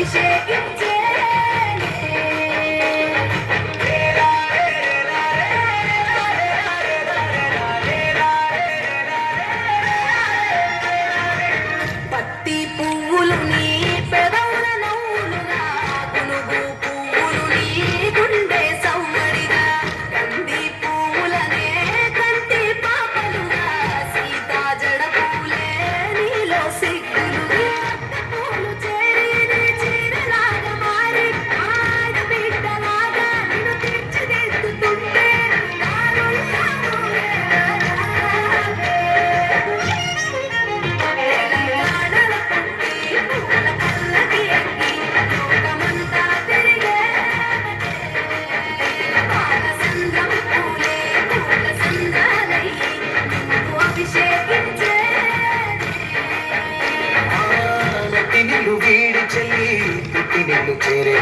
అభిషేకించే పత్తి పువ్వులు నీ పెదవుల నవ్వులుగా గునుగు పువ్వులు నీ గుండె సవ్వడిగా కంది పువ్వులనే కంటి పాపలుగా సీతా జడ పూలే నీలో సిగ్గులుగా పూలు చేరి నీ చీరలాగా మారి ఆడబిడ్డలాగా నిన్ను తీర్చిదిద్దుతుంటే నిన్ను వీడి చెల్లి పుట్టి నిన్ను చేరే